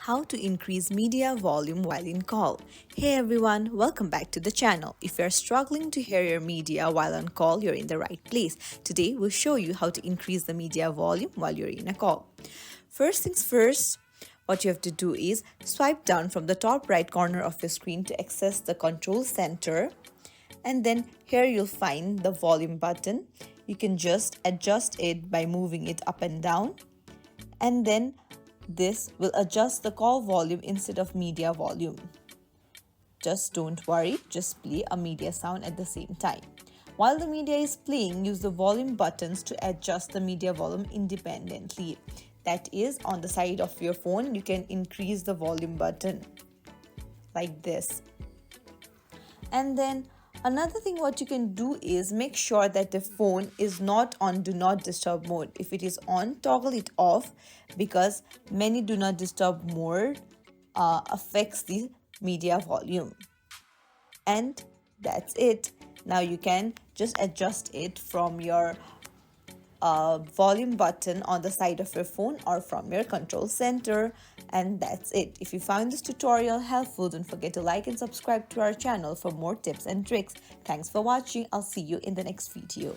how to increase media volume while in call. Hey everyone, welcome back to the channel. If you're struggling to hear your media while on call, you're in the right place. Today we'll show you how to increase the media volume while you're in a call. First things first, what you have to do is swipe down from the top right corner of your screen to access the control center, and then here you'll find the volume button. You can just adjust it by moving it up and down, and then this will adjust the call volume instead of media volume. Just don't worry, just play a media sound at the same time. While the media is playing, use the volume buttons to adjust the media volume independently. That is, on the side of your phone, you can increase the volume button like this. And then another thing what you can do is make sure that the phone is not on do not disturb mode. If it is on, toggle it off, because many do not disturb mode affects the media volume. And that's it. Now you can just adjust it from your volume button on the side of your phone or from your control center, and that's it. If you found this tutorial helpful, don't forget to like and subscribe to our channel for more tips and tricks. Thanks for watching. I'll see you in the next video.